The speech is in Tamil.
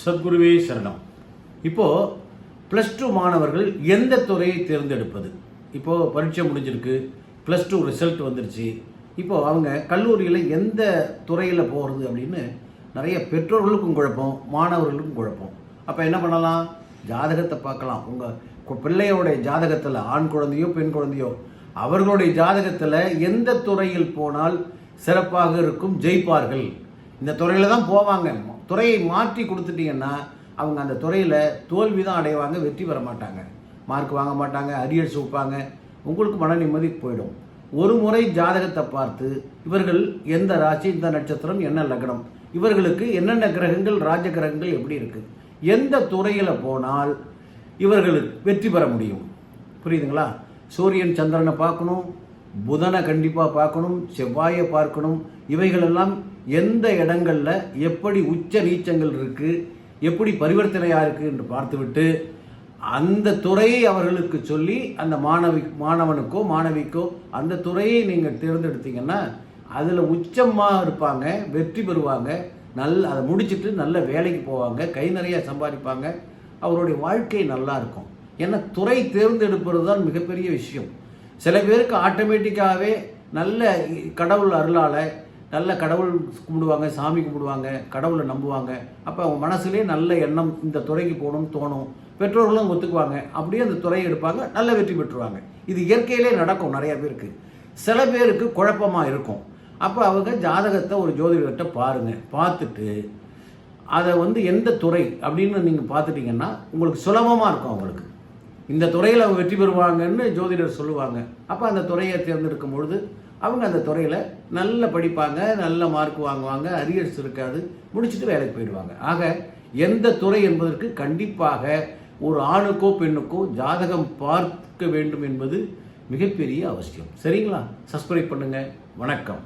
சத்குருவே சரணம். இப்போது +2 மாணவர்கள் எந்த துறையை தேர்ந்தெடுப்பது? இப்போது பரீட்சை முடிஞ்சிருக்கு, +2 ரிசல்ட் வந்துருச்சு. இப்போது அவங்க கல்லூரியில் எந்த துறையில் போகிறது அப்படின்னு நிறைய பெற்றோர்களுக்கும் குழப்பம், மாணவர்களுக்கும் குழப்பம். அப்போ என்ன பண்ணலாம்? ஜாதகத்தை பார்க்கலாம். உங்கள் பிள்ளையோடைய ஜாதகத்தில் ஆண் குழந்தையோ பெண் குழந்தையோ அவர்களுடைய ஜாதகத்தில் எந்த துறையில் போனால் சிறப்பாக இருக்கும், ஜெயிப்பார்கள், இந்த துறையில் தான் போவாங்க. துறையை மாற்றி கொடுத்துட்டீங்கன்னா அவங்க அந்த துறையில் தோல்வி தான் அடைவாங்க, வெற்றி பெற மாட்டாங்க, மார்க் வாங்க மாட்டாங்க, அரியர்ஸ் வைப்பாங்க. உங்களுக்கு மன நிம்மதி போயிடும். ஒரு முறை ஜாதகத்தை பார்த்து இவர்கள் எந்த ராசி, இந்த நட்சத்திரம், என்ன லக்னம், இவர்களுக்கு என்னென்ன கிரகங்கள், ராஜ கிரகங்கள் எப்படி இருக்குது, எந்த துறையில் போனால் இவர்களுக்கு வெற்றி பெற முடியும். புரியுதுங்களா? சூரியன் சந்திரனை பார்க்கணும், புதனை கண்டிப்பாக பார்க்கணும், செவ்வாயை பார்க்கணும். இவைகளெல்லாம் எந்த இடங்களில் எப்படி உச்ச நீச்சங்கள் இருக்குது, எப்படி பரிவர்த்தனையாக இருக்குது என்று பார்த்துவிட்டு அந்த துறையை அவர்களுக்கு சொல்லி அந்த மாணவனுக்கோ மாணவிக்கோ அந்த துறையை நீங்கள் தேர்ந்தெடுத்தீங்கன்னா அதில் உச்சமாக இருப்பாங்க, வெற்றி பெறுவாங்க, அதை முடிச்சுட்டு நல்ல வேலைக்கு போவாங்க, கை நிறைய சம்பாதிப்பாங்க, அவருடைய வாழ்க்கை நல்லா இருக்கும். ஏன்னா துறை தேர்ந்தெடுப்பது தான் மிகப்பெரிய விஷயம். சில பேருக்கு ஆட்டோமேட்டிக்காகவே நல்ல கடவுள் அருளால் நல்ல கடவுள் கும்பிடுவாங்க, சாமி கும்பிடுவாங்க, கடவுளை நம்புவாங்க. அப்போ அவங்க மனசுலேயே நல்ல எண்ணம், இந்த துறைக்கு போகணும்னு தோணும், பெற்றோர்களும் ஒத்துக்குவாங்க, அப்படியே அந்த துறையை எடுப்பாங்க, நல்ல வெற்றி பெற்றுவாங்க. இது இயற்கையிலே நடக்கும் நிறைய பேருக்கு. சில பேருக்கு குழப்பமாக இருக்கும். அப்போ அவங்க ஜாதகத்தை ஒரு ஜோதிடர்கிட்ட பாருங்கள். பார்த்துட்டு அதை எந்த துறை அப்படின்னு நீங்கள் பார்த்துட்டிங்கன்னா உங்களுக்கு சுலபமாக இருக்கும். அவங்களுக்கு இந்த துறையில் அவங்க வெற்றி பெறுவாங்கன்னு ஜோதிடர் சொல்லுவாங்க. அப்போ அந்த துறையை தேர்ந்தெடுக்கும் பொழுது அவங்க அந்த துறையில் நல்ல படிப்பாங்க, நல்ல மார்க் வாங்குவாங்க, அரியர்ஸ் இருக்காது, முடிச்சுட்டு வேலைக்கு போயிடுவாங்க. ஆக எந்த துறை என்பதற்கு கண்டிப்பாக ஒரு ஆணுக்கோ பெண்ணுக்கோ ஜாதகம் பார்க்க வேண்டும் என்பது மிகப்பெரிய அவசியம். சரிங்களா? சப்ஸ்கிரைப் பண்ணுங்கள். வணக்கம்.